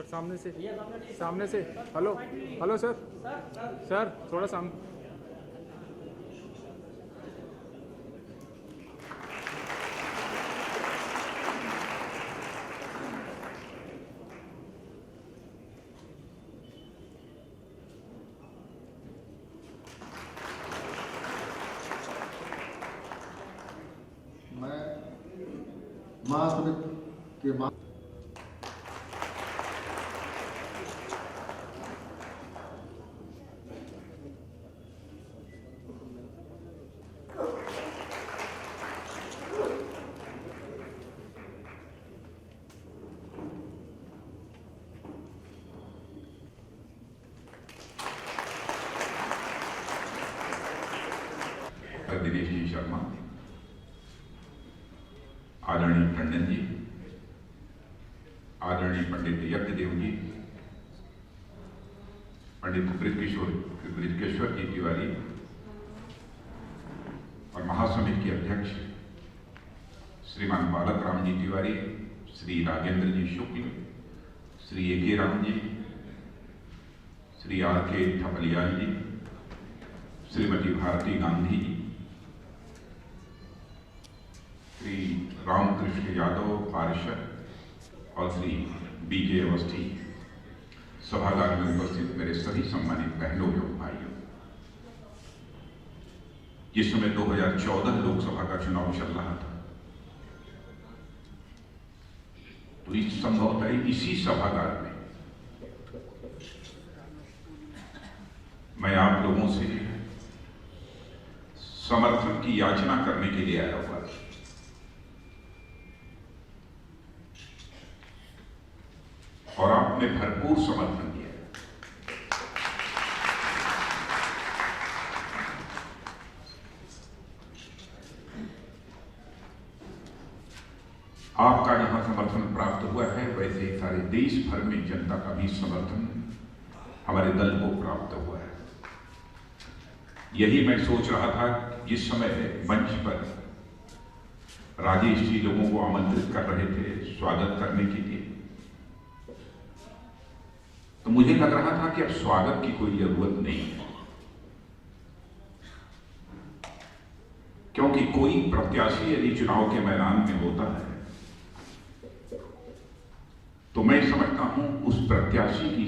Sir सामने से hello hello sir sir थोड़ा सामने। मैं महासमिति के दिनेश जी शर्मा, आदरणीय टंडन जी, आदरणीय पंडित यज्ञदेव जी, पंडित ब्रिजकेश्वर जी तिवारी और महासमिति के अध्यक्ष श्रीमान बालक राम जी तिवारी, श्री राजेंद्र जी शुक्ल, श्री ए के राम जी, श्री आर के थपलियाल जी, श्रीमती भारती गांधी जी, श्री रामकृष्ण यादव पार्षद और श्री बीजे अवस्थी, सभागार में उपस्थित मेरे सभी सम्मानित बहनों एवं भाइयों, जिस समय 2014 लोकसभा का चुनाव चल रहा था तो इस संभवतः इसी सभागार में मैं आप लोगों से समर्थन की याचना करने के लिए आया हुआ था। और आपने भरपूर समर्थन किया। आपका जहां समर्थन प्राप्त हुआ है वैसे ही सारे देश भर में जनता का भी समर्थन हमारे दल को प्राप्त हुआ है। यही मैं सोच रहा था जिस समय मंच पर राजेश जी लोगों को आमंत्रित कर रहे थे स्वागत करने के लिए, तो मुझे लग रहा था कि अब स्वागत की कोई जरूरत नहीं है, क्योंकि कोई प्रत्याशी यदि चुनाव के मैदान में होता है तो मैं समझता हूं उस प्रत्याशी की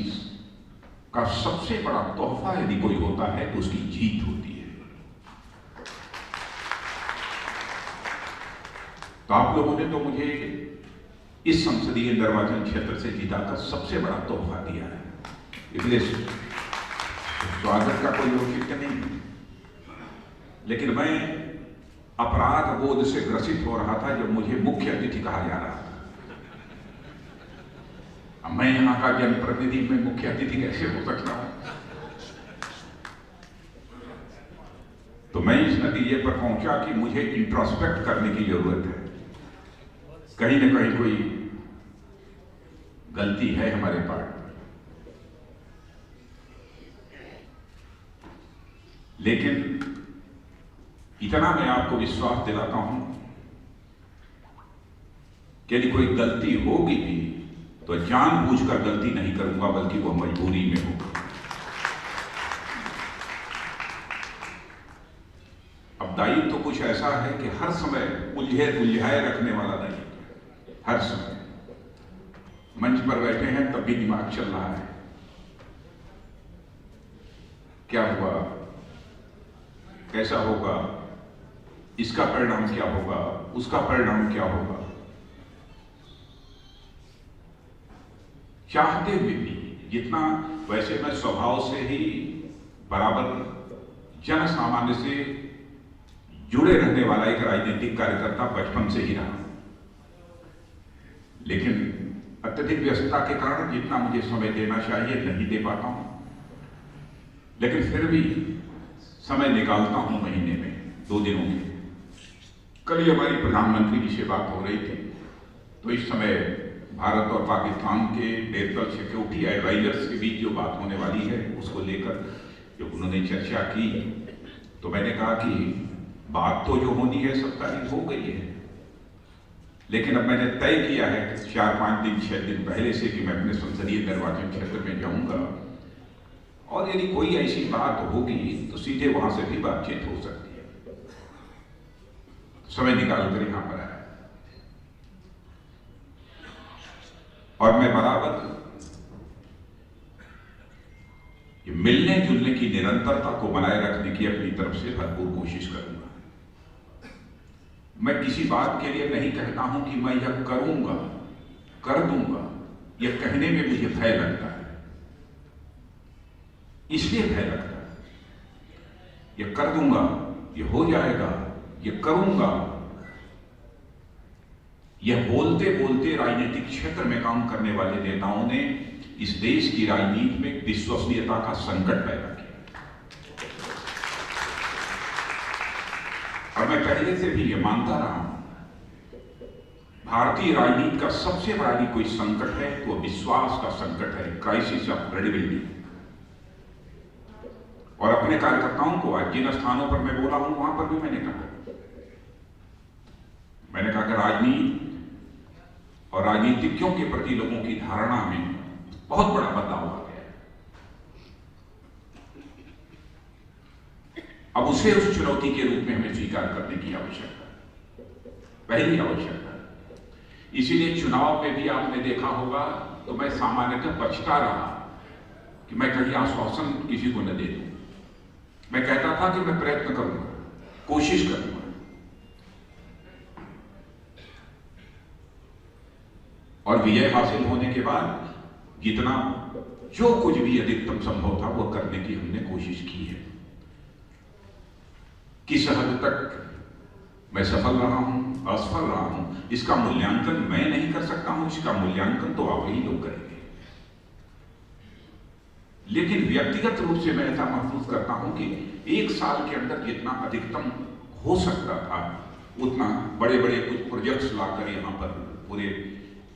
का सबसे बड़ा तोहफा यदि कोई होता है तो उसकी जीत होती है। तो आप लोगों ने तो मुझे इस संसदीय निर्वाचन क्षेत्र से जीताकर सबसे बड़ा तोहफा दिया है, इसलिए स्वागत का कोई औचित्य नहीं है। लेकिन मैं अपराध बोध से ग्रसित हो रहा था जब मुझे मुख्य अतिथि कहा जा रहा था। अब मैं यहां का जनप्रतिनिधि, में मुख्य अतिथि कैसे हो सकता हूं? तो मैं इस नतीजे पर पहुंचा कि मुझे इंट्रोस्पेक्ट करने की जरूरत है। कहीं ना कहीं कोई गलती है हमारे पार्ट में, लेकिन इतना मैं आपको विश्वास दिलाता हूं कि यदि कोई गलती होगी भी तो जानबूझकर गलती नहीं करूंगा, बल्कि वह मजबूरी में होगा। अब दायित्व तो कुछ ऐसा है कि हर समय उलझाए रखने वाला नहीं। हर समय मंच पर बैठे हैं तब भी दिमाग चल रहा है, क्या हुआ, कैसा होगा, इसका परिणाम क्या होगा, उसका परिणाम क्या होगा। चाहते हुए भी, जितना वैसे मैं स्वभाव से ही बराबर जन सामान्य से जुड़े रहने वाला एक राजनीतिक कार्यकर्ता बचपन से ही रहा, लेकिन अत्यधिक व्यस्तता के कारण जितना मुझे समय देना चाहिए नहीं दे पाता हूं, लेकिन फिर भी समय निकालता हूं महीने में 2 दिनों के। कल ही हमारी प्रधानमंत्री जी से बात हो रही थी, तो इस समय भारत और पाकिस्तान के नेशनल सिक्योरिटी एडवाइजर्स के बीच जो बात होने वाली है उसको लेकर जब उन्होंने चर्चा की तो मैंने कहा कि बात तो जो होनी है 27 हो गई है, लेकिन अब मैंने तय किया है कि 4-5 दिन 6 दिन पहले से कि मैं अपने संसदीय निर्वाचन क्षेत्र में जाऊंगा, और यदि कोई ऐसी बात होगी तो सीधे वहां से भी बातचीत हो सकती है। समय निकालकर यहां पर आया और मैं बराबर ये मिलने जुलने की निरंतरता को बनाए रखने की अपनी तरफ से भरपूर कोशिश करूंगा। मैं किसी बात के लिए नहीं कहता हूं कि मैं यह करूंगा, कर दूंगा। यह कहने में मुझे भय लगता है, इसलिए भय लगता है। यह कर दूंगा, यह हो जाएगा, यह करूंगा, यह बोलते बोलते राजनीतिक क्षेत्र में काम करने वाले नेताओं ने इस देश की राजनीति में विश्वसनीयता का संकट पैदा किया। और मैं पहले से भी यह मानता रहा हूं, भारतीय राजनीति का सबसे बड़ा यदि कोई संकट है तो विश्वास का संकट है, क्राइसिस ऑफ क्रेडिबिलिटी। और अपने कार्यकर्ताओं को आज जिन स्थानों पर मैं बोला हूं वहां पर भी मैंने कहा कि राजनीति और राजनीतिज्ञों के प्रति लोगों की धारणा में बहुत बड़ा बदलाव आ गया है। अब उसे उस चुनौती के रूप में हमें स्वीकार करने की आवश्यकता है, पहली आवश्यकता है। इसीलिए चुनाव में भी आपने देखा होगा तो मैं सामान्यतः बचता रहा कि मैं कहीं आश्वासन किसी को न दे दूं। मैं कहता था कि मैं प्रयत्न करूंगा, कोशिश करूंगा। और विजय हासिल होने के बाद जितना जो कुछ भी अधिकतम संभव था वो करने की हमने कोशिश की है। किस हद तक मैं सफल रहा हूं, असफल रहा हूं, इसका मूल्यांकन मैं नहीं कर सकता हूं, इसका मूल्यांकन तो आप ही लोग करेंगे। लेकिन व्यक्तिगत रूप से मैं ऐसा महसूस करता हूं कि एक साल के अंदर जितना अधिकतम हो सकता था उतना बड़े बड़े कुछ प्रोजेक्ट्स लाकर यहां पर पूरे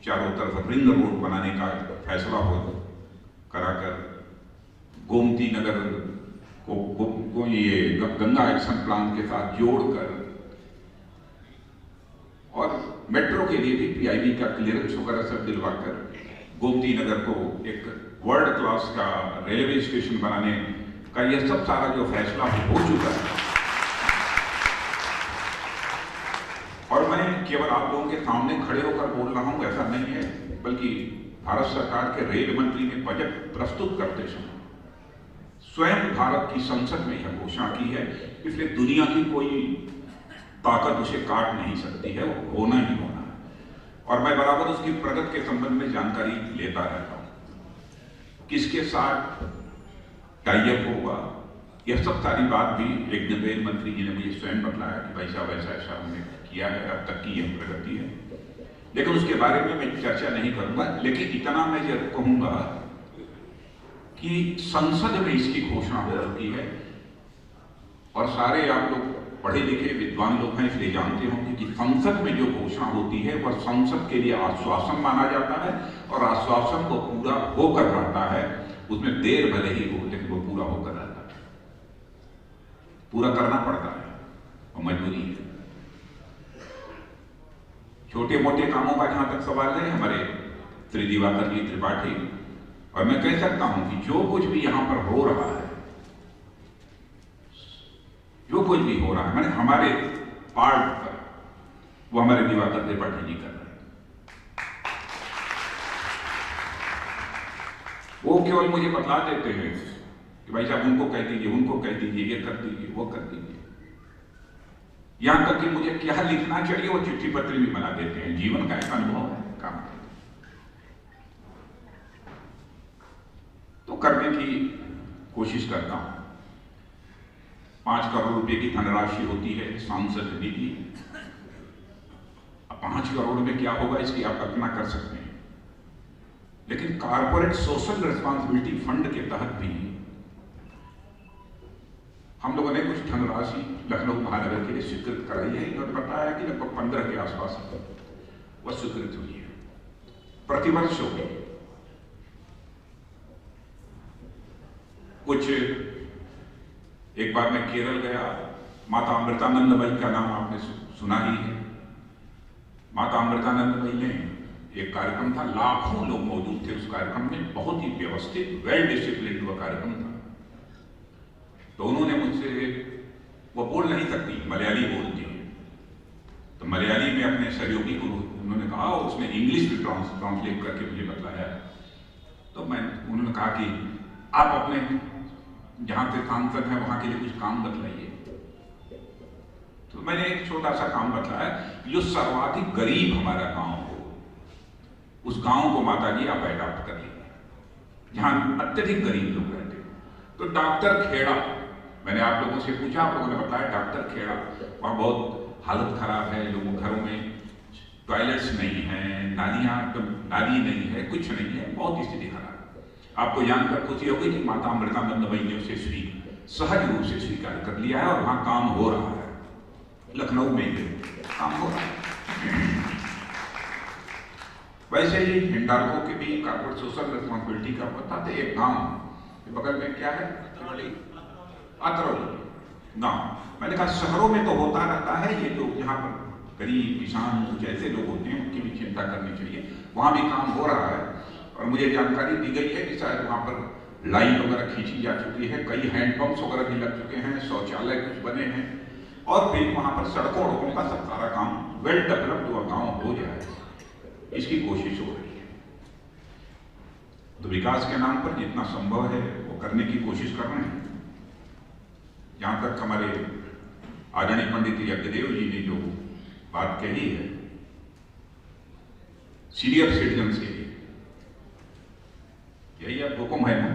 चारों तरफ रिंग रोड बनाने का फैसला हो कराकर गोमती नगर को ये गंगा एक्शन प्लान के साथ जोड़कर और मेट्रो के लिए भी पीआईबी का क्लियरेंस वगैरह सब दिलवाकर गोमती नगर को एक वर्ल्ड क्लास का रेलवे स्टेशन बनाने का यह सब सारा जो फैसला हो चुका है। और मैं केवल आप लोगों के सामने खड़े होकर बोल रहा हूं ऐसा नहीं है, बल्कि भारत सरकार के रेल मंत्री ने बजट प्रस्तुत करते समय स्वयं भारत की संसद में यह घोषणा की है, इसलिए दुनिया की कोई ताकत उसे काट नहीं सकती है, वो होना ही होना है। और मैं बराबर उसकी प्रगति के संबंध में जानकारी लेता रहता हूं, किसके साथ टाइप होगा, यह सब सारी बात भी एक दिन रेल मंत्री जी ने मुझे स्वयं बताया कि भाई साहब ऐसा ऐसा हमने किया है, अब तक की यह प्रगति है। लेकिन उसके बारे में मैं चर्चा नहीं करूंगा। लेकिन इतना मैं जरूर कहूंगा कि संसद में इसकी घोषणा हो चुकी है और सारे आप लोग पढ़े लिखे विद्वान लोग हैं इसलिए जानते होंगे कि संसद में जो घोषणा होती है वह संसद के लिए आश्वासन माना जाता है और आश्वासन को पूरा होकर रहता है। उसमें देर भले ही हो लेकिन वो पूरा होकर रहता है, पूरा करना पड़ता है और मजबूरी है। छोटे मोटे कामों का जहां तक सवाल है, हमारे श्री दिवाकर जी त्रिपाठी, और मैं कह सकता हूं कि जो कुछ भी यहां पर हो रहा है, जो कुछ भी हो रहा है मैंने हमारे पार्ट पर, वो हमारे दिवाकर त्रिपाठी जी कर रहे हैं। वो केवल मुझे बता देते हैं कि भाई साहब उनको कह दीजिए, उनको कह दीजिए, ये कर दीजिए, वो कर दीजिए। यहां तक कि मुझे क्या लिखना चाहिए वो चिट्ठी पत्र भी बना देते हैं। जीवन का एक अनुभव है, काम तो करने की कोशिश करता हूं। 5 करोड़ रुपए की धनराशि होती है सांसद निधि। 5 करोड़ में क्या होगा इसकी आप कल्पना कर सकते हैं। लेकिन कारपोरेट सोशल रिस्पॉन्सिबिलिटी फंड के तहत भी हम लोगों ने कुछ धनराशि लखनऊ महानगर के लिए स्वीकृत कराई है। इन्होंने बताया कि लगभग 15 के आसपास वह स्वीकृत हुई है, प्रतिवर्ष होगी। कुछ एक बार मैं केरल गया, माता अमृतानंदमयी का नाम आपने सुना ही है। माता अमृतानंदमयी ने एक कार्यक्रम था, लाखों लोग मौजूद थे उस कार्यक्रम में, बहुत ही व्यवस्थित वेल डिसिप्लिन हुआ कार्यक्रम था। तो उन्होंने मुझसे, वो बोल नहीं सकती, मलयाली बोलती है, तो मलयाली में अपने सहयोगी को उन्होंने कहा, उसने इंग्लिश में ट्रांसलेट करके मुझे बताया। तो उन्होंने कहा कि आप अपने जहां से सांसद हैं वहां के लिए कुछ काम बतलाइए। तो मैंने एक छोटा सा काम बतलाया, जो सर्वाधिक गरीब हमारा गांव हो, उस गांव को माता जी आप अडॉप्ट कर लीजिए, जहां अत्यधिक गरीब लोग रहते हैं। तो डॉक्टर खेड़ा, मैंने आप लोगों से पूछा, आप लोगों ने बताया डॉक्टर खेड़ा, वहां बहुत हालत खराब है, लोगों घरों में टॉयलेट्स नहीं है, नाली नहीं है, कुछ नहीं है, बहुत स्थिति खराब है। आपको जानकर खुशी होगी कि माता अमृतानंदमयी ने उसे सहज रूप से स्वीकार कर लिया है और वहां काम हो रहा है। लखनऊ में काम हो रहा है। वैसे ही हिंडाल्को के भी कॉर्पोरेट सोशल रिस्पॉन्सिबिलिटी का पता था। एक गांव बगल में क्या है, अतरौली गांव। मैंने कहा शहरों में तो होता रहता है, ये जो यहाँ पर गरीब किसान कुछ ऐसे लोग होते हैं, उनकी भी चिंता करनी चाहिए। वहां भी काम हो रहा है और मुझे जानकारी दी गई है कि शायद वहां पर लाइन वगैरह खींची जा चुकी है, कई हैंडपंप्स वगैरह भी लग चुके हैं, शौचालय कुछ बने हैं, और फिर वहां पर सड़कों का सब सारा काम वेल डेवलप्ड हुआ गांव हो जाए, इसकी कोशिश हो रही है। तो विकास के नाम पर जितना संभव है वो करने की कोशिश कर रहे हैं। जहां तक हमारे आदरणीय पंडित यज्ञदेव जी ने जो बात कही है सीनियर सिटीजन्स के लिए, यही अब हुक्म है ना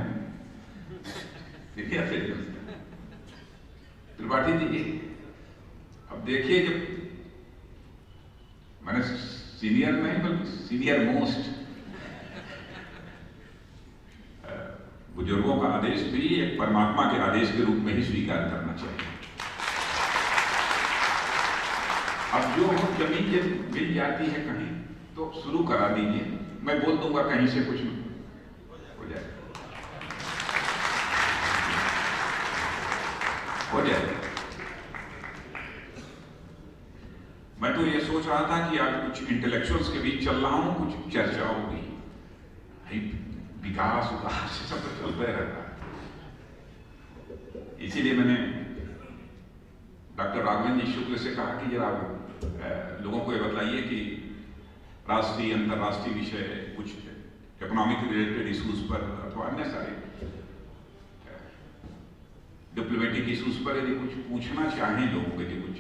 सीनियर सिटीजन्स। त्रिपाठी जी अब देखिए, जब मैंने सीनियर नहीं बल्कि सीनियर मोस्ट, बुजुर्गों का आदेश भी एक परमात्मा के आदेश के रूप में ही स्वीकार करना चाहिए। अब जो जमीन जब मिल जाती है कहीं तो शुरू करा दीजिए, मैं बोल दूंगा कहीं से कुछ हो जाए, हो जाए। मैं तो ये सोच रहा था कि आज कुछ इंटेलेक्चुअल्स के बीच चल रहा हूं, कुछ चर्चा होगी, विकास सब तो चलता ही रहता है। इसीलिए मैंने डॉक्टर राघवेंद्र जी शुक्ल से कहा कि जरा लोगों को ये बताइए कि राष्ट्रीय अंतर्राष्ट्रीय विषय, कुछ इकोनॉमिक रिलेटेड इश्यूज पर अथवा अन्य सारे डिप्लोमेटिक इश्यूज पर यदि कुछ पूछना चाहें लोगों को, यदि कुछ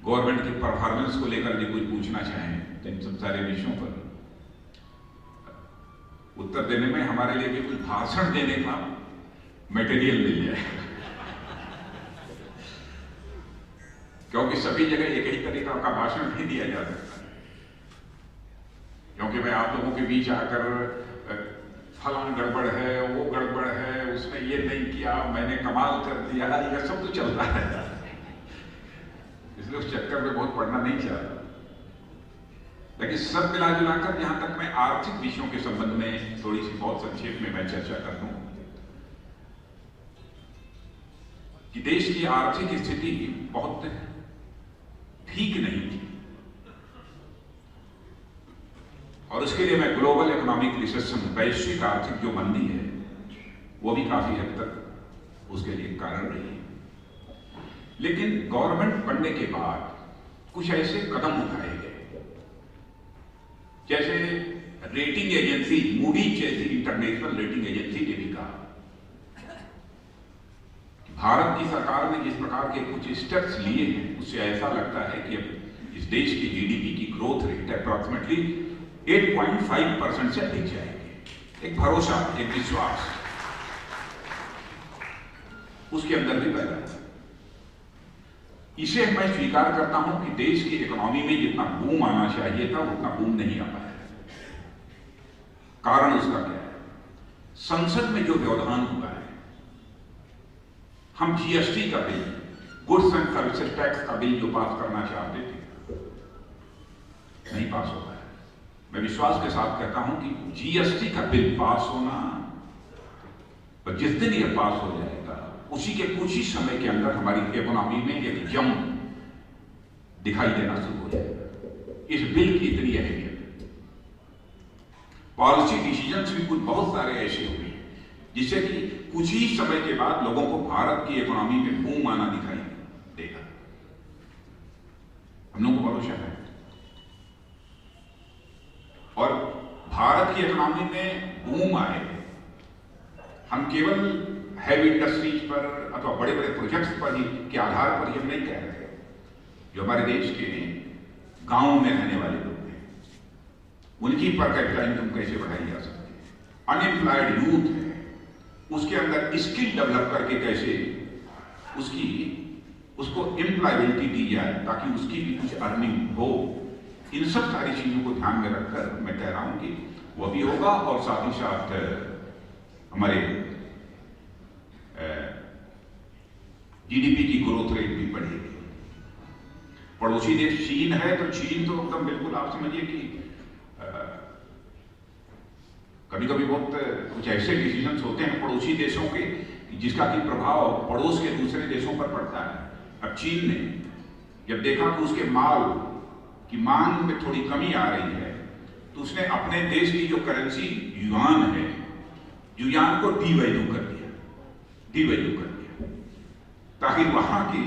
गवर्नमेंट की परफॉर्मेंस को लेकर यदि कुछ पूछना चाहें, तो इन सब सारे विषयों पर उत्तर देने में हमारे लिए भी कुछ भाषण देने का मटेरियल मिल जाए क्योंकि सभी जगह एक ही तरीका का भाषण नहीं दिया जा सकता। क्योंकि मैं आप लोगों के बीच आकर फलान गड़बड़ है, वो गड़बड़ है, उसने ये नहीं किया, मैंने कमाल कर दिया, यह सब तो चलता है, इसलिए उस चक्कर में बहुत पढ़ना नहीं चाहता। लेकिन सब मिला जुलाकर जहां तक मैं आर्थिक विषयों के संबंध में थोड़ी सी बहुत संक्षेप में मैं चर्चा कर दूं कि देश की आर्थिक स्थिति बहुत ठीक नहीं थी, और उसके लिए मैं ग्लोबल इकोनॉमिक रिसेशन, वैश्विक आर्थिक जो मंदी है, वो भी काफी हद तक उसके लिए कारण रही है। लेकिन गवर्नमेंट बनने के बाद कुछ ऐसे कदम उठाए गए, जैसे रेटिंग एजेंसी मूडीज जैसी इंटरनेशनल रेटिंग एजेंसी ने भी कहा, भारत की सरकार ने जिस प्रकार के कुछ स्टेप्स लिए हैं, उससे ऐसा लगता है कि अब इस देश की जीडीपी की ग्रोथ रेट अप्रॉक्सीमेटली 8.5% से अधिक जाएगी। एक भरोसा, एक विश्वास उसके अंदर भी पैदा है। इसे मैं स्वीकार करता हूं कि देश की इकोनॉमी में जितना बूम आना चाहिए था उतना बूम नहीं आ पाया। कारण उसका क्या है? संसद में जो व्यवधान हुआ है, हम जीएसटी का bill, goods and services tax का बिल जो पास करना चाहते थे, नहीं पास हो पाया। मैं विश्वास के साथ कहता हूं कि जीएसटी का बिल पास होना, और जिस दिन यह पास हो जाएगा उसी के कुछ ही समय के अंदर हमारी इकोनॉमी में एक जंप दिखाई देना शुरू हो जाएगा। इस बिल की इतनी अहमियत है। पॉलिसी डिसीजंस भी कुछ बहुत सारे ऐसे हुए हैं जिससे कि कुछ ही समय के बाद लोगों को भारत की इकोनॉमी में बूम आना दिखाई देगा। हम लोगों को भरोसा है और भारत की इकोनॉमी में बूम आए हम केवल हैवी इंडस्ट्रीज पर अथवा बड़े बड़े प्रोजेक्ट्स पर ही के आधार पर ही हम नहीं कह रहे। जो हमारे देश के गांवों में रहने वाले लोग हैं उनकी पर कैपिटा इनकम कैसे बढ़ाई जा सकती है, अनएम्प्लॉयड यूथ है उसके अंदर स्किल डेवलप करके कैसे उसको एम्प्लॉयबिलिटी दी जाए ताकि उसकी भी कुछ अर्निंग हो। इन सब सारी चीजों को ध्यान में रखकर मैं कह रहा हूं कि वो भी होगा और साथ ही साथ हमारे जीडीपी की ग्रोथ रेट भी बढ़ेगी। पड़ोसी देश चीन है तो चीन तो एकदम बिल्कुल आप समझिए कि कभी कभी बहुत कुछ ऐसे डिसीजंस होते हैं पड़ोसी देशों के जिसका कि प्रभाव पड़ोस के दूसरे देशों पर पड़ता है। अब चीन ने जब देखा कि उसके माल की मांग में थोड़ी कमी आ रही है तो उसने अपने देश की जो करेंसी युआन है, युआन को डीवैल्यू कर दिया ताकि वहां की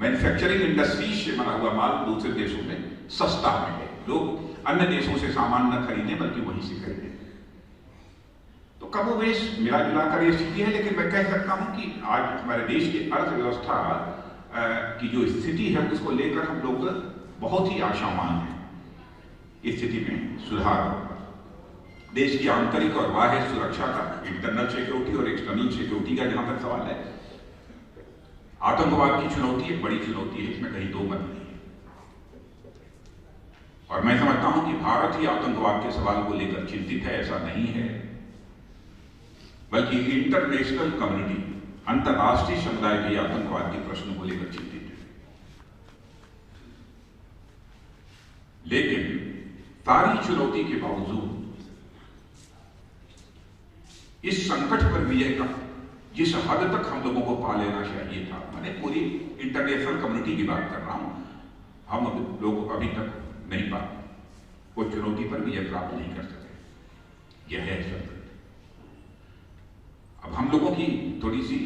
मैन्युफैक्चरिंग इंडस्ट्रीज से बना हुआ माल दूसरे देशों में सस्ता मिले, लोग अन्य देशों से सामान न खरीदें बल्कि वहीं से खरीदें। तो कमोवेश मिला जुलाकर ये स्थिति है, लेकिन मैं कह सकता हूं कि आज हमारे देश की अर्थव्यवस्था की जो स्थिति है उसको लेकर हम लोग बहुत ही आशावान हैं। इस स्थिति में सुधार होगा। देश की आंतरिक और बाह्य सुरक्षा का, इंटरनल सिक्योरिटी और एक्सटर्नल सिक्योरिटी का जहां तक सवाल है, आतंकवाद की चुनौती एक बड़ी चुनौती है, इसमें कहीं दो मत नहीं है। और मैं समझता हूं कि भारत ही आतंकवाद के सवाल को लेकर चिंतित है, ऐसा नहीं है, बल्कि इंटरनेशनल कम्युनिटी, अंतर्राष्ट्रीय समुदाय भी आतंकवाद के प्रश्न को लेकर चिंतित है। लेकिन सारी चुनौती के बावजूद इस संकट पर विजय का जिस हद तक हम लोगों को पा लेना चाहिए था, मैंने पूरी इंटरनेशनल कम्युनिटी की बात कर रहा हूं, हम लोग अभी तक नहीं पा कोई चुनौती पर विजय प्राप्त नहीं कर सके। यह है संकट। अब हम लोगों की थोड़ी सी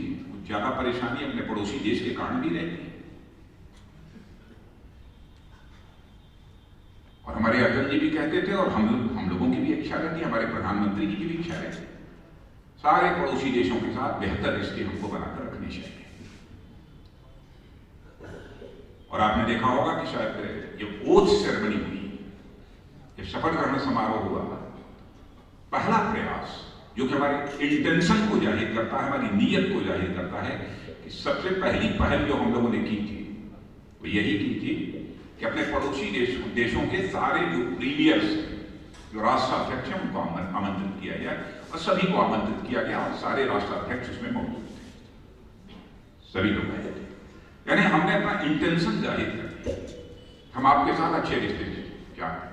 ज्यादा परेशानी अपने पड़ोसी देश के कारण भी रहती है। और हमारे अटल जी भी कहते थे और हम लोगों की भी इच्छा रहती है, हमारे प्रधानमंत्री जी की भी इच्छा रहती है, सारे पड़ोसी देशों के साथ बेहतर रिश्ते हमको बनाकर रखने चाहिए। और आपने देखा होगा कि शायद जब ओथ सेरेमनी हुई, जब शपथ ग्रहण समारोह हुआ, पहला प्रयास जो कि हमारे इंटेंशन को जाहिर करता है, हमारी नीयत को जाहिर करता है, कि सबसे पहली पहल जो हम लोगों ने की थी वो यही की थी कि अपने पड़ोसी देशों के सारे जो प्रीमियर्स, जो राष्ट्राध्यक्ष हैं, उनको आमंत्रित किया जाए। और सभी को आमंत्रित किया गया और सारे राष्ट्राध्यक्ष उसमें मौजूद थे, सभी लोग आए थे। यानी हमने अपना इंटेंशन जाहिर कर दिया, हम आपके साथ अच्छे रिश्ते से चाहते हैं।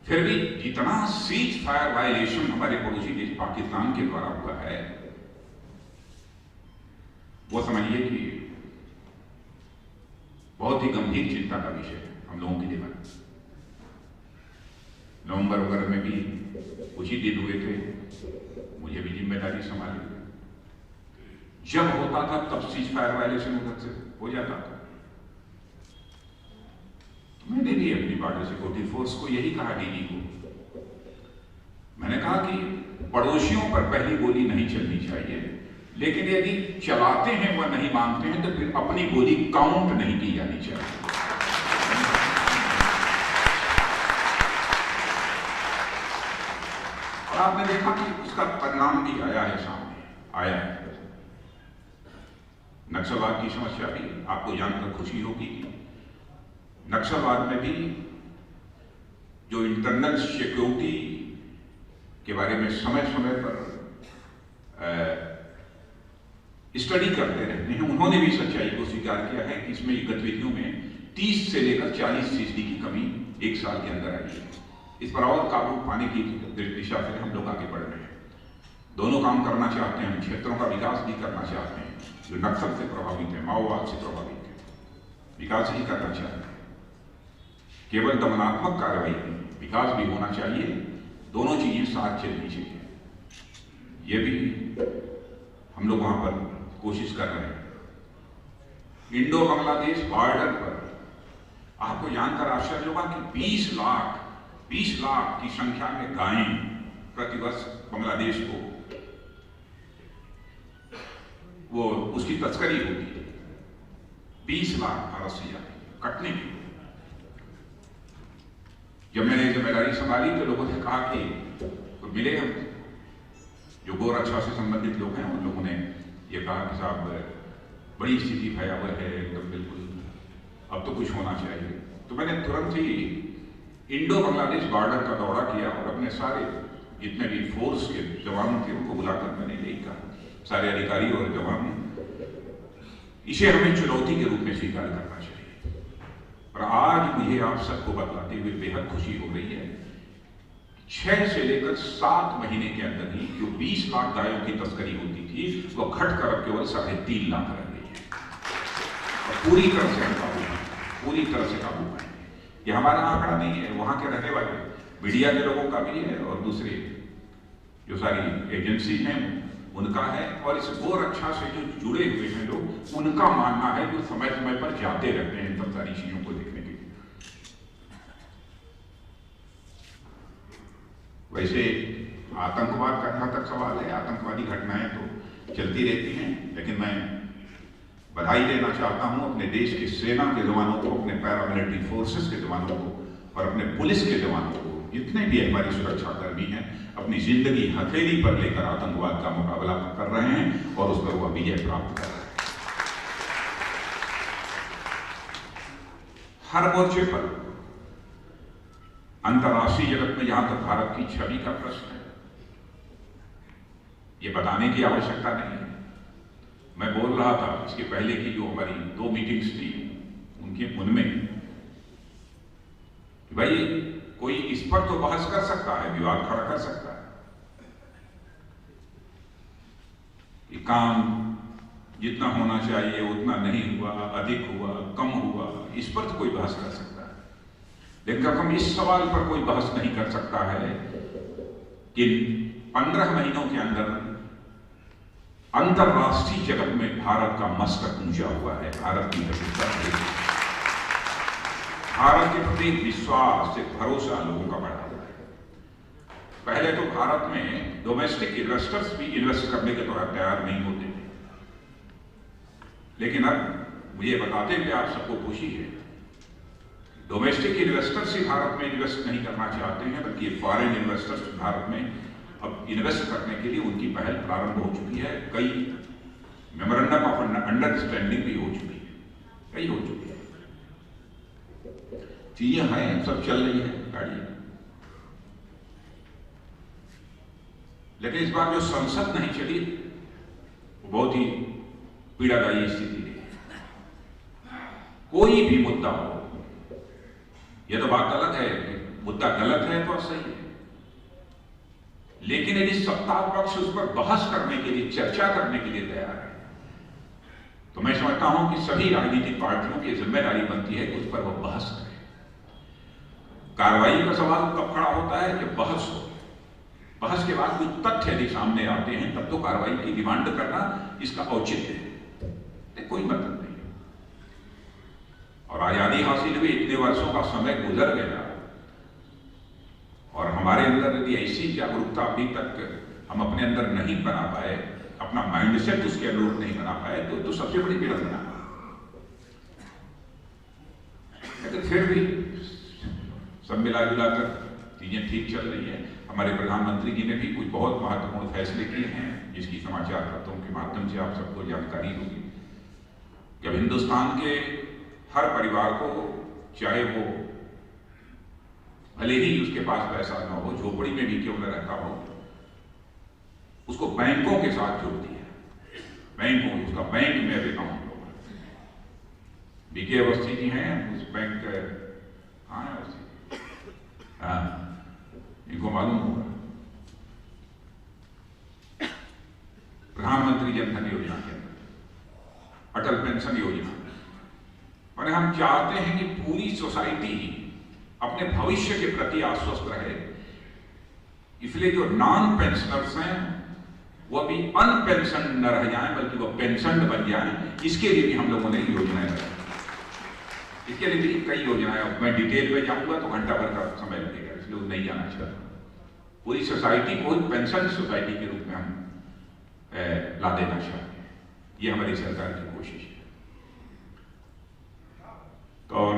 फिर भी जितना सीज फायर वायलेशन हमारे पड़ोसी देश पाकिस्तान के द्वारा हुआ है, वो समझिए कि बहुत ही गंभीर चिंता का विषय है हम लोगों के लिए। नवंबर वगैरह में भी कुछ ही दिन हुए थे, मुझे भी जिम्मेदारी संभाली। जब होता था तब सीज फायर वायलेशन उधर से हो जाता था। मैंने भी अपनी बॉर्डर सिक्योरिटी फोर्स को यही कहा, डीजी को मैंने कहा कि पड़ोसियों पर पहली गोली नहीं चलनी चाहिए, लेकिन यदि चलाते हैं वह नहीं मानते हैं तो फिर अपनी गोली काउंट नहीं की जानी चाहिए। और आपने देखा कि उसका परिणाम भी आया है, सामने आया है। नक्सलवाद की समस्या भी आपको जानकर खुशी होगी कि नक्सलवाद में भी जो इंटरनल सिक्योरिटी के बारे में समय समय पर स्टडी करते रहते हैं, उन्होंने भी सच्चाई को स्वीकार किया है कि इसमें गतिविधियों में 30 से लेकर 40% की कमी एक साल के अंदर आई है। इस पर और काबू पाने की दिशा से हम लोग आगे बढ़ रहे हैं। दोनों काम करना चाहते हैं, क्षेत्रों का विकास भी करना चाहते हैं जो नक्सल से प्रभावित है, माओवाद से प्रभावित है, विकास ही करना चाहते हैं। केवल दमनात्मक कार्रवाई नहीं, विकास भी होना चाहिए, दोनों चीजें साथ चलनी चाहिए। ये भी हम लोग वहां पर कोशिश कर रहे हैं। इंडो बांग्लादेश बॉर्डर पर आपको जानकर आश्चर्य होगा कि 20 लाख की संख्या में गायें प्रतिवर्ष बांग्लादेश को वो उसकी तस्करी होती है। 20 लाख भारत से जाती कटने की। जब मैंने जिम्मेदारी संभाली तो लोगों ने कहा कि तो मिले हम जो गोरक्षा से संबंधित लोग हैं, उन लोगों ने ये कहा कि साहब बड़ी स्थिति भयावह है एकदम, बिल्कुल अब तो कुछ होना चाहिए। तो मैंने तुरंत ही इंडो बांग्लादेश बॉर्डर का दौरा किया और अपने सारे जितने भी फोर्स के जवान थे उनको बुलाकर मैंने यही कहा, सारे अधिकारी और जवान, इसे हमें चुनौती के रूप में स्वीकार करना चाहिए। और आज मुझे आप सबको बतलाते हुए बेहद खुशी हो रही है, 6 से लेकर 7 महीने के अंदर ही जो 20 लाख गायों की तस्करी होती थी वो घटकर अब केवल 3.5 लाख रह गई है। और पूरी तरह से काबू पाए। ये हमारा आंकड़ा नहीं है, वहां के रहने वाले मीडिया के लोगों का भी है और दूसरे जो सारी एजेंसी हैं उनका है, और इस गोरक्षा से जो जुड़े हुए हैं लोग, उनका मानना है, जो समय समय पर जाते रहते हैं इन सब सारी चीजों को देखने के लिए। वैसे आतंकवाद का जहां तक सवाल है, आतंकवादी घटनाएं तो चलती रहती हैं, लेकिन मैं बधाई देना चाहता हूं अपने देश की सेना के जवानों को, अपने पैरामिलिट्री फोर्सेस के जवानों को और अपने पुलिस के जवानों को, जितने भी हमारी सुरक्षा कर्मी हैं, अपनी जिंदगी हथेली पर लेकर आतंकवाद का मुकाबला कर रहे हैं और उस पर वह विजय प्राप्त कर रहे हैं। हर मोर्चे पर अंतर्राष्ट्रीय जगत में जहां तक भारत की छवि का प्रश्न है, यह बताने की आवश्यकता नहीं है। मैं बोल रहा था इसके पहले की जो हमारी 2 मीटिंग्स थी उनमें भाई कोई इस पर तो बहस कर सकता है, विवाद खड़ा कर सकता है, ये काम जितना होना चाहिए उतना नहीं हुआ, अधिक हुआ, कम हुआ, इस पर तो कोई बहस कर सकता है। लेकिन जब हम इस सवाल पर कोई बहस नहीं कर सकता है कि 15 महीनों के अंदर अंतरराष्ट्रीय जगत में भारत का मस्तक ऊंचा हुआ है, भारत की प्रतिष्ठा, भारत के प्रति विश्वास से भरोसा लोगों का बढ़ा हुआ है। पहले तो भारत में डोमेस्टिक इन्वेस्टर्स भी इन्वेस्ट करने के तैयार नहीं होते थे, लेकिन अब मुझे बताते हुए आप सबको खुशी है, डोमेस्टिक इन्वेस्टर्स ही भारत में इन्वेस्ट नहीं करना चाहते हैं, बल्कि फॉरेन इन्वेस्टर्स भारत में अब इन्वेस्ट करने के लिए उनकी पहल प्रारंभ हो चुकी है। कई मेमोरेंडम ऑफ अंडरस्टैंडिंग भी हो चुकी है, कई हो चुकी है, चीजें हैं, सब चल रही है गाड़ी। लेकिन इस बार जो संसद नहीं चली वो बहुत ही पीड़ादायी स्थिति है। कोई भी मुद्दा हो, यह तो बात गलत है, मुद्दा गलत है तो सही है, लेकिन यदि सत्ता पक्ष उस पर बहस करने के लिए, चर्चा करने के लिए तैयार है, तो मैं समझता हूं कि सभी राजनीतिक पार्टियों की जिम्मेदारी बनती है कि उस पर वो बहस करें। कार्रवाई का सवाल तब खड़ा होता है जब बहस हो, बहस के बाद कुछ तथ्य यदि सामने आते हैं तब तो कार्रवाई की डिमांड करना इसका औचित्य है, कोई मतलब नहीं। और आजादी हासिल हुई, इतने वर्षों का समय गुजर गया और हमारे अंदर यदि ऐसी जागरूकता अभी तक हम अपने अंदर नहीं बना पाए, अपना माइंडसेट उसके अनुरूप नहीं बना पाए, तो सबसे बड़ी विडंबना है। लेकिन फिर भी सब मिला जुलाकर चीजें ठीक चल रही है। हमारे प्रधानमंत्री जी ने भी कुछ बहुत महत्वपूर्ण फैसले किए हैं, जिसकी समाचार पत्रों के माध्यम से आप सबको जानकारी होगी। जब हिंदुस्तान के हर परिवार को, चाहे वो भले ही उसके पास पैसा न हो, झोपड़ी में भी क्यों न रहता हो, उसको बैंकों के साथ जोड़ दिया, बैंकों, उसका बैंक में अब अकाउंट होगा। बीके अवस्थी जी हैं उस बैंक, हाँ, इनको मालूम होगा, प्रधानमंत्री जन धन योजना के अंदर, अटल पेंशन योजना, और हम चाहते हैं कि पूरी सोसाइटी अपने भविष्य के प्रति आश्वस्त रहे। इसलिए जो नॉन पेंशनर्स हैं वो अभी अनपेंशन न रह जाएं, बल्कि वो पेंशन बन जाएं। इसके लिए भी हम लोगों ने योजनाएं बनाई। इसके लिए भी कई योजनाएं, मैं डिटेल में जाऊंगा तो घंटा भर का समय लगेगा, इसलिए नहीं जाना चाहता। पूरी सोसाइटी को पेंशन सोसाइटी के रूप में हम ला देना चाहते हैं। ये हमारी सरकार की कोशिश है। तो और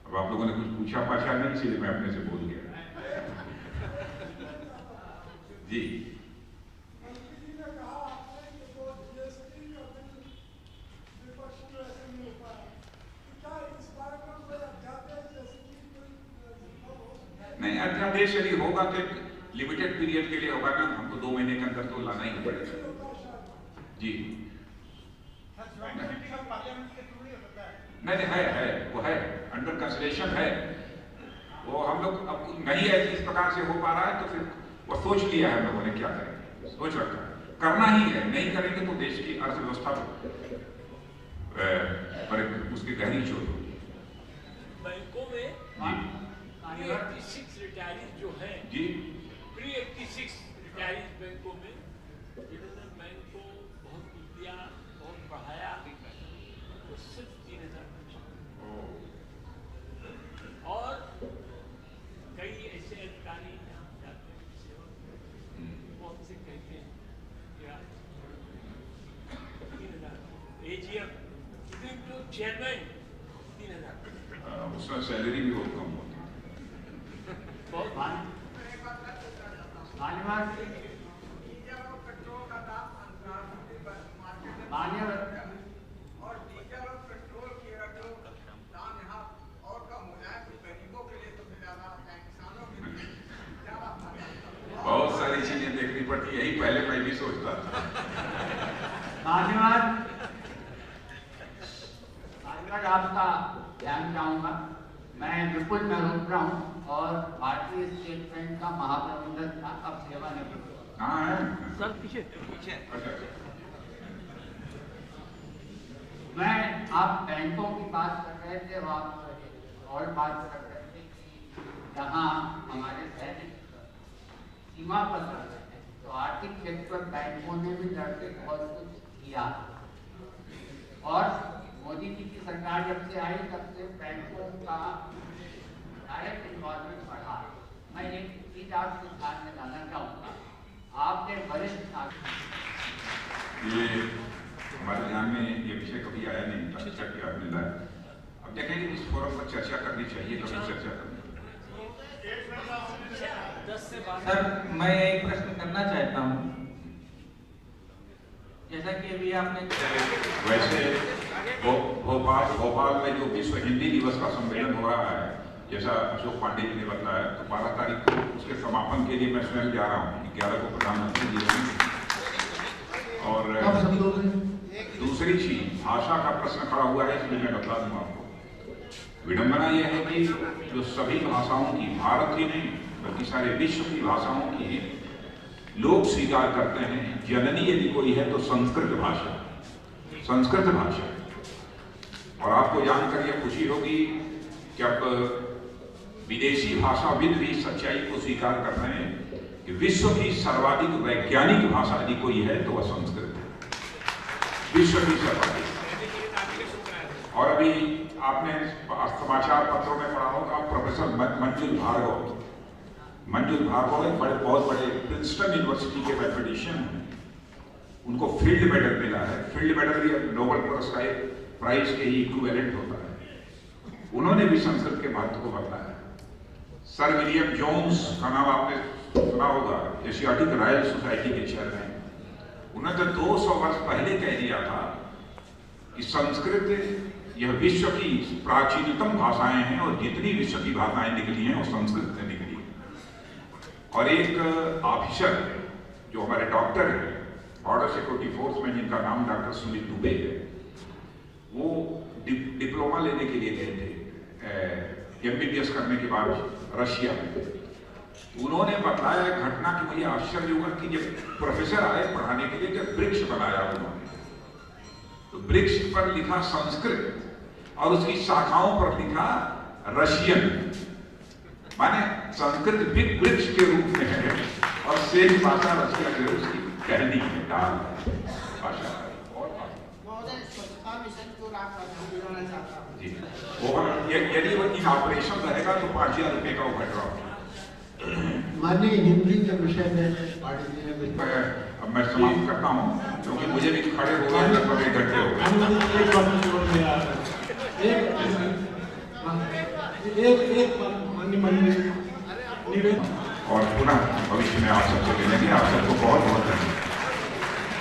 अब आप लोगों ने कुछ पूछा पाछा नहीं, इसलिए मैं अपने से बोल गया। जी नहीं, अध्यादेश यदि होगा तो लिमिटेड पीरियड के लिए होगा ना, हमको 2 महीने के अंदर तो लाना ही पड़ेगा। जी नहीं है वो है अंडर कंसिडरेशन है वो। हम लोग अब नहीं है इस प्रकार से हो पा रहा है तो फिर वो सोच लिया है हम लोगों ने क्या करेंगे, सोच रखा है, करना ही है। नहीं करेंगे तो देश की अर्थव्यवस्था पर उसकी गहरी चोट होगी। बैंकों में प्री-86 रिटायरीज जो है जी, प्री-86 रिटायरीज बैंकों में जिन्होंने बैंक को बहुत कुछ दिया, बहुत बढ़ाया, तो सिर्फ 3,000 और कई ऐसे अधिकारी जाते हैं वो हमसे कहते हैं क्या 3,000 एजीएम जो चेयरमैन 3,000 उसमें सैलरी भी बहुत कम होती है। बहुत और डीजल और पेट्रोल की जो दाम यहाँ और कम हो जाए तो गरीबों के लिए तो फिर ज्यादा होता है, किसानों के लिए ज्यादा। बहुत सारी चीजें देखनी पड़ती, यही पहले मैं भी सोचता था। धन्यवाद। आपका ध्यान चाहूंगा, मैं विपुल मल्होत्रा हूँ और भारतीय स्टेट बैंक का महाप्रबंधक था, अब सेवानिवृत्त। हाँ है सर पीछे अच्छा। मैं आप बैंकों की बात कर रहे थे, आप और बात कर रहे थे कि जहाँ हमारे सैनिक सीमा पर लड़ रहे हैं तो आर्थिक क्षेत्र बैंकों ने भी लड़के बहुत कुछ किया। और मोदी जी की सरकार जब से आई तब से बैंकों का डायरेक्ट इन्वॉल्वमेंट बढ़ा। मैं एक चीज आपके ध्यान में लाना चाहूँगा, आपने वरिष्ठ ये हमारे ध्यान में ये विषय कभी आया नहीं था, अच्छा किया आपने लाया। अब देखेंगे इस फोरम पर चर्चा करनी चाहिए, कभी चर्चा करनी। सर मैं एक प्रश्न करना चाहता हूँ, जैसा कि अभी आपने वैसे भोपाल में जो विश्व हिंदी दिवस का सम्मेलन हो रहा है, जैसा अशोक पांडे जी ने बताया, तो 12 तारीख को उसके समापन के लिए मैं स्वयं जा रहा हूँ। 11 को प्रधानमंत्री जी हैं। और दूसरी चीज भाषा का प्रश्न खड़ा हुआ है, इसलिए मैं बता दूं आपको। विडंबना यह है कि जो सभी भाषाओं की, भारत की नहीं बल्कि सारे विश्व की भाषाओं की लोग स्वीकार करते हैं, जननी यदि कोई है तो संस्कृत भाषा, संस्कृत भाषा। और आपको जानकर यह खुशी होगी कि अब विदेशी भाषाविद भी सच्चाई को स्वीकार कर रहे हैं कि विश्व की सर्वाधिक वैज्ञानिक भाषा यदि कोई है तो वह संस्कृत है, विश्व की सर्वाधिक। और अभी आपने समाचार पत्रों में पढ़ा होगा, प्रोफेसर मंजुल भार्गव एक बहुत बड़े प्रिंसटन यूनिवर्सिटी के मैथमेटिशियन हैं, उनको फील्ड मेडल मिला है। फील्ड मेडल भी नोबेल पुरस्कार प्राइज के ही इक्विवेलेंट होता है। उन्होंने भी संस्कृत के महत्व को बताया। सर विलियम जोन्स का नाम आपने सुना होगा, एशियाटिक रॉयल सोसाइटी के चेयरमैन। उन्होंने तो 200 वर्ष पहले कह दिया था कि संस्कृत यह विश्व की प्राचीनतम भाषाएं हैं और जितनी विश्व की भाषाएं निकली हैं वो संस्कृत से निकली है। और एक ऑफिसर जो हमारे डॉक्टर हैं बॉर्डर सिक्योरिटी फोर्स में, जिनका नाम डॉक्टर सुनील दुबे है, वो डिप्लोमा लेने के लिए गए थे MBBS करने के बाद रशिया में। उन्होंने बताया घटना कि मुझे आश्चर्य हुआ कि जब प्रोफेसर आए पढ़ाने के लिए, जब वृक्ष बनाया उन्होंने, तो वृक्ष पर लिखा संस्कृत और उसकी शाखाओं पर लिखा रशियन, माने संस्कृत भी वृक्ष के रूप में है और शेष भाषा रशिया के उसकी कहनी है, डाल भाषा जी। वो यदि वो इन ऑपरेशन रहेगा तो 5,000 रुपए का वो घट रहा होगा। माननीय हिंदी के विषय में अब मैं समाप्त करता हूँ क्योंकि मुझे भी खड़े हो गए लगभग 1 घंटे हो गए। और पुनः भविष्य में आप सबसे मिलेंगे। आप सबको बहुत बहुत धन्यवाद।